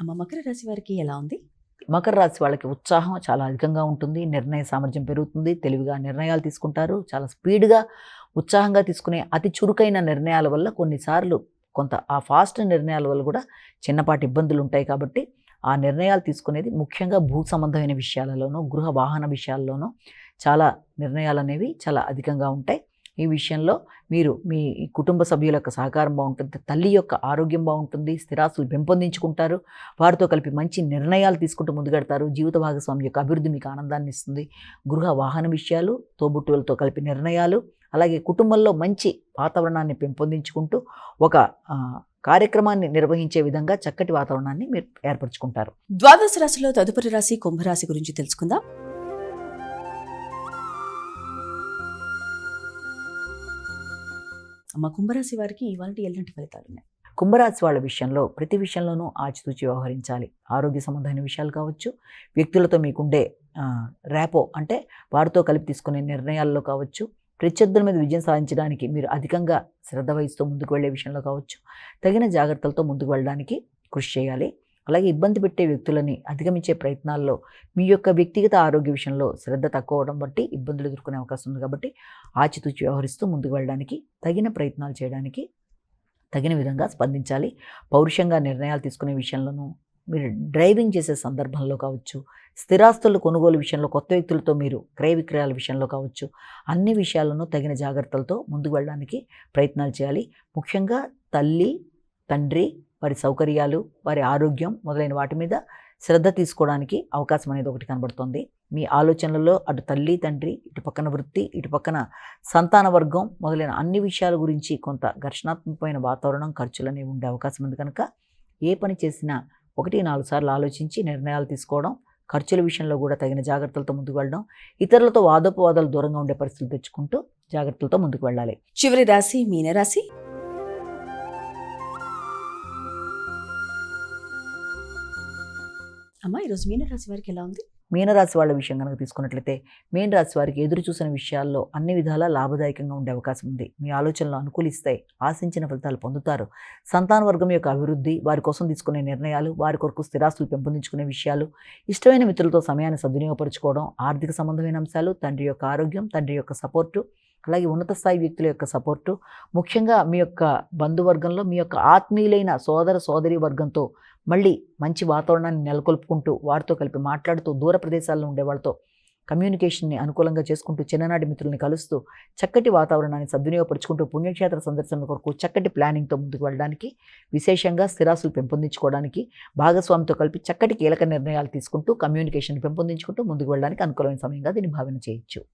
మకర రాశి వారికి ఎలా ఉంది? మకర రాశి వాళ్ళకి ఉత్సాహం చాలా అధికంగా ఉంటుంది. నిర్ణయ సామర్థ్యం పెరుగుతుంది. తెలివిగా నిర్ణయాలు తీసుకుంటారు. చాలా స్పీడ్‌గా, ఉత్సాహంగా తీసుకునే అతి చురుకైన నిర్ణయాల వల్ల కొన్నిసార్లు కొంత ఆ ఫాస్ట్ నిర్ణయాల వల్ల కూడా చిన్నపాటి ఇబ్బందులుంటాయి కాబట్టి, ఆ నిర్ణయాలు తీసుకునేది ముఖ్యంగా భూ సంబంధమైన విషయాలలోనూ, గృహ వాహన విషయాల్లోనూ చాలా నిర్ణయాలనేవి చాలా అధికంగా ఉంటాయి. ఈ విషయంలో మీరు మీ కుటుంబ సభ్యుల యొక్క సహకారం బాగుంటుంది. తల్లి యొక్క ఆరోగ్యం బాగుంటుంది. స్థిరాస్తులు పెంపొందించుకుంటారు. వారితో కలిపి మంచి నిర్ణయాలు తీసుకుంటూ ముందుకెడతారు. జీవిత భాగస్వామి యొక్క అభివృద్ధి మీకు ఆనందాన్ని ఇస్తుంది. గృహ వాహన విషయాలు, తోబుట్టువులతో కలిపి నిర్ణయాలు, అలాగే కుటుంబంలో మంచి వాతావరణాన్ని పెంపొందించుకుంటూ ఒక కార్యక్రమాన్ని నిర్వహించే విధంగా చక్కటి వాతావరణాన్ని మీరు ఏర్పరచుకుంటారు. ద్వాదశ రాశిలో తదుపరి రాశి కుంభరాశి గురించి తెలుసుకుందాం. కుంభరాశి వారికి ఇవాళ ఎలాంటి ఫలితాలు ఉన్నాయి? కుంభరాశి వాళ్ళ విషయంలో ప్రతి విషయంలోనూ ఆచితూచి వ్యవహరించాలి. ఆరోగ్య సంబంధమైన విషయాలు కావచ్చు, వ్యక్తులతో మీకుండే ర్యాపో అంటే వారితో కలిపి తీసుకునే నిర్ణయాల్లో కావచ్చు, ప్రత్యర్థుల మీద విజయం సాధించడానికి మీరు అధికంగా శ్రద్ధ వహిస్తూ ముందుకు వెళ్ళే విషయంలో కావచ్చు, తగిన జాగ్రత్తలతో ముందుకు వెళ్ళడానికి కృషి చేయాలి. అలాగే ఇబ్బంది పెట్టే వ్యక్తులని అధిగమించే ప్రయత్నాల్లో మీ యొక్క వ్యక్తిగత ఆరోగ్య విషయంలో శ్రద్ధ తక్కువ అవడం బట్టి ఇబ్బందులు ఎదుర్కొనే అవకాశం ఉంది కాబట్టి ఆచితూచి వ్యవహరిస్తూ ముందుకు వెళ్ళడానికి, తగిన ప్రయత్నాలు చేయడానికి తగిన విధంగా స్పందించాలి. పౌరుషంగా నిర్ణయాలు తీసుకునే విషయంలోనూ, మీరు డ్రైవింగ్ చేసే సందర్భంలో కావచ్చు, స్థిరాస్తుల కొనుగోలు విషయంలో, కొత్త వ్యక్తులతో మీరు క్రయ విక్రయాల విషయంలో కావచ్చు, అన్ని విషయాలను తగిన జాగ్రత్తలతో ముందుకు వెళ్ళడానికి ప్రయత్నాలు చేయాలి. ముఖ్యంగా తల్లి, తండ్రి, వారి సౌకర్యాలు, వారి ఆరోగ్యం మొదలైన వాటి మీద శ్రద్ధ తీసుకోవడానికి అవకాశం అనేది ఒకటి కనబడుతుంది. మీ ఆలోచనలలో అటు తల్లి, తండ్రి, ఇటు పక్కన వృత్తి, ఇటు పక్కన సంతాన వర్గం మొదలైన అన్ని విషయాల గురించి కొంత ఘర్షణాత్మకమైన వాతావరణం, ఖర్చులు అనేవి ఉండే అవకాశం ఉంది కనుక ఏ పని చేసినా 1-4 సార్లు ఆలోచించి నిర్ణయాలు తీసుకోవడం, ఖర్చుల విషయంలో కూడా తగిన జాగ్రత్తలతో ముందుకు వెళ్ళడం, ఇతరులతో వాదోపవాదాలు దూరంగా ఉండే పరిస్థితులు తెచ్చుకుంటూ జాగ్రత్తలతో ముందుకు వెళ్ళాలి. చివరి రాశి మీనరాశి. ఈరోజు మీనరాశి వారికి ఎలా ఉంది? మీనరాశి వాళ్ళ విషయం కనుక తీసుకున్నట్లయితే, మీనరాశి వారికి ఎదురు చూసిన విషయాల్లో అన్ని విధాలా లాభదాయకంగా ఉండే అవకాశం ఉంది. మీ ఆలోచనలు అనుకూలిస్తాయి. ఆశించిన ఫలితాలు పొందుతారు. సంతాన వర్గం యొక్క అభివృద్ధి, వారి కోసం తీసుకునే నిర్ణయాలు, వారి కొరకు స్థిరాస్తులు పెంపొందించుకునే విషయాలు, ఇష్టమైన మిత్రులతో సమయాన్ని సద్వినియోగపరచుకోవడం, ఆర్థిక సంబంధమైన అంశాలు, తండ్రి యొక్క ఆరోగ్యం, తండ్రి యొక్క సపోర్టు, అలాగే ఉన్నత స్థాయి వ్యక్తుల యొక్క సపోర్టు, ముఖ్యంగా మీ యొక్క బంధువర్గంలో మీ యొక్క ఆత్మీయులైన సోదర సోదరి వర్గంతో మళ్ళీ మంచి వాతావరణాన్ని నెలకొల్పుకుంటూ, వారితో కలిపి మాట్లాడుతూ, దూర ప్రదేశాల్లో ఉండే వాళ్ళతో కమ్యూనికేషన్ని అనుకూలంగా చేసుకుంటూ, చిన్ననాటి మిత్రుల్ని కలుస్తూ, చక్కటి వాతావరణాన్ని సద్వినియోగపరుచుకుంటూ, పుణ్యక్షేత్ర సందర్శన కొరకు చక్కటి ప్లానింగ్తో ముందుకు వెళ్ళడానికి, విశేషంగా స్థిరాస్తులు పెంపొందించుకోవడానికి, భాగస్వామితో కలిపి చక్కటి కీలక నిర్ణయాలు తీసుకుంటూ, కమ్యూనికేషన్ పెంపొందించుకుంటూ ముందుకు వెళ్ళడానికి అనుకూలమైన సమయంగా దీన్ని భావన చేయొచ్చు.